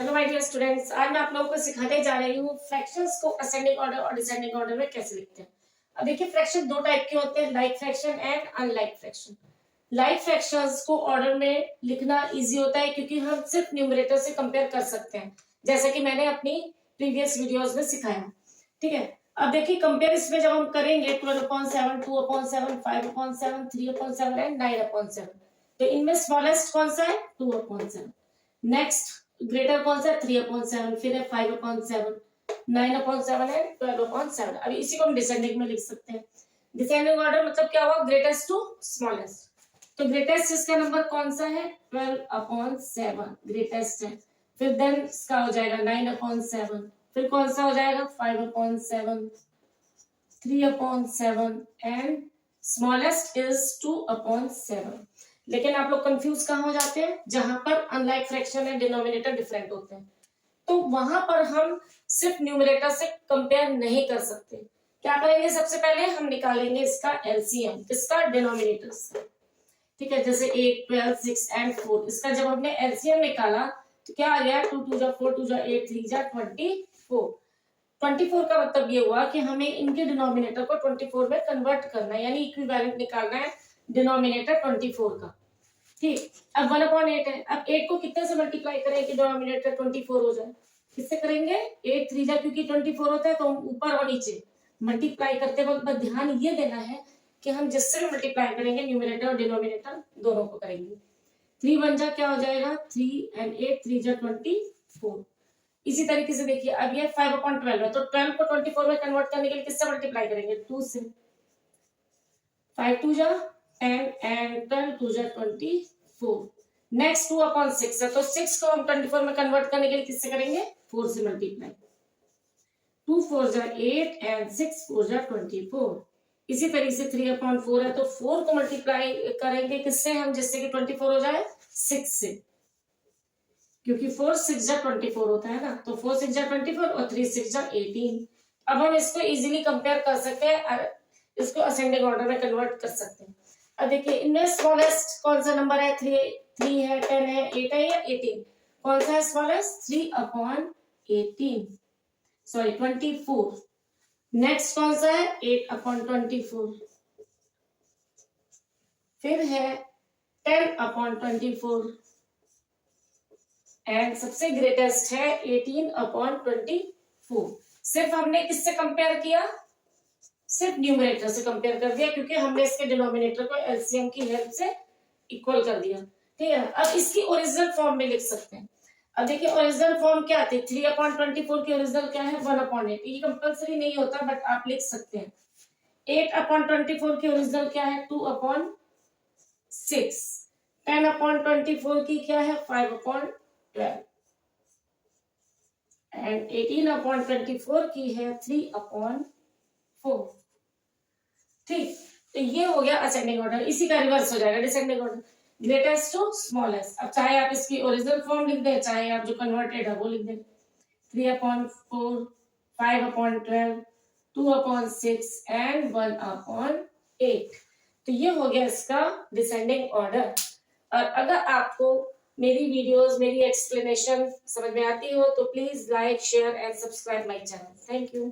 Hello my dear students, आज मैं आप लोगों को सिखाने जा रही हूँ फ्रैक्शंस को असेंडिंग ऑर्डर और डिसेंडिंग ऑर्डर में कैसे लिखते हैं। अब देखिए, फ्रैक्शन दो टाइप के होते हैं, like fraction and unlike fraction. Like fractions को ऑर्डर में लिखना इजी होता है क्योंकि हम सिर्फ न्यूमरेटर से कंपेयर कर सकते हैं, जैसा कि मैंने अपनी प्रीवियस वीडियोस में सिखाया। ठीक है, अब देखिए कंपेयर इसमें जब हम करेंगे 12/7, 2/7, 5/7, 3/7 एंड 9/7, तो इनमें स्मॉलेस्ट कौन सा है? 2/7। नेक्स्ट ग्रेटर कौन सा है? 3/7, फिर है 5/7, 9/7 है 12/7। अभी इसी को हम डिसेंडिंग में लिख सकते हैं। डिसेंडिंग ऑर्डर मतलब क्या हुआ? Greatest to smallest. तो ग्रेटेस्ट इसका नंबर कौन सा है? 12/7 ग्रेटेस्ट है। फिर देन इसका हो जाएगा 9/7, फिर कौन सा हो जाएगा? 5/7, 3/7 एंड स्मॉलेस्ट इज 2/7। लेकिन आप लोग कंफ्यूज कहाँ हो जाते हैं? जहां पर अनलाइक फ्रैक्शन है, डिनोमिनेटर डिफरेंट होते हैं, तो वहां पर हम सिर्फ न्यूमरेटर से कंपेयर नहीं कर सकते। क्या करेंगे? सबसे पहले हम निकालेंगे इसका एलसीएम, किसका? डिनोमिनेटर से। ठीक है, जैसे 8, 12, 6 एंड 4, इसका जब हमने एलसीएम निकाला तो क्या आ गया? 2 2 जा 4, 2 जा 8, 3 जा 24। 24 का मतलब ये हुआ कि हमें इनके डिनोमिनेटर को 24 में कन्वर्ट करना है, यानी इक्विवेलेंट निकालना है डिनोमिनेटर 24 का। ठीक, अब 1/8 है। अब 8 को कितने से मल्टीप्लाई करें कि डिनोमिनेटर 24 हो जाए? किससे करेंगे? 8 3 जा, क्योंकि 24 होता है तो ऊपर और नीचे मल्टीप्लाई करते वक्त बस ध्यान ये देना है कि हम जिससे भी मल्टीप्लाई करेंगे न्यूमरेटर और डिनोमिनेटर दोनों को करेंगे। 3 1 जा क्या हो जाएगा? 3 एंड 8 3 जा 24। इसी तरीके से देखिए, अब ये 5/12 है, तो 12 को 24 में कन्वर्ट करने के लिए किससे मल्टीप्लाई करेंगे? 2 से। 5 2 जा 10 एंड 12 2 जा 24। नेक्स्ट 2/6 है, तो 6 को हम 24 में कन्वर्ट करने के लिए किससे करेंगे? 4 से मल्टीप्लाई। 2 4 जा 8 एंड 6 4 जा 24। इसी तरीके से 3/4 है, तो 4 को मल्टीप्लाई करेंगे किससे हम, जिससे कि 24 हो जाए? 6 से, क्योंकि 4 6 जा 24 होता है ना, तो 4 6 जा 24 और 3 6 जा 18। अब हम इसको इजीली कंपेयर कर सकते हैं, इसको असेंडिंग ऑर्डर में कन्वर्ट कर सकते हैं। अब देखिए, इनमें स्मॉलेस्ट कौन सा नंबर है? 3 है, 10 है, 8 है या 18? कौन सा है स्मॉलेस्ट? 3/18, सॉरी 24। नेक्स्ट कौन सा है? 8/24। फिर है 10/24 एंड सबसे ग्रेटेस्ट है 18/24। सिर्फ हमने किससे कंपेयर किया? सिर्फ न्यूमरेटर से कंपेयर कर दिया, क्योंकि हमने इसके डिनोमिनेटर को एलसीएम की हेल्प से इक्वल कर दिया। ठीक है, अब इसकी ओरिजिनल फॉर्म में लिख सकते हैं। अब देखिए, ओरिजिनल फॉर्म क्या आती है? 3/24 की ओरिजिनल क्या है? 1/8। ये कंपलसरी नहीं होता, बट आप लिख सकते हैं। 8/24 की ओरिजिनल क्या है? 2/6। 10/24 की क्या है? 5/12 एंड 18/24 की है 3/4। ठीक, तो ये हो गया असेंडिंग ऑर्डर। इसी का रिवर्स हो जाएगा descending order, greatest to smallest. अब चाहे आप इसकी ओरिजिनल फॉर्म लिख दें, चाहे आप जो कन्वर्टेड है वो लिख दें। 3/4, 5/12, 2/6 एंड 1/8। तो ये हो गया इसका डिसेंडिंग ऑर्डर। और अगर आपको मेरी वीडियोस, मेरी एक्सप्लेनेशन समझ में आती हो तो please like, share and subscribe my channel. Thank you.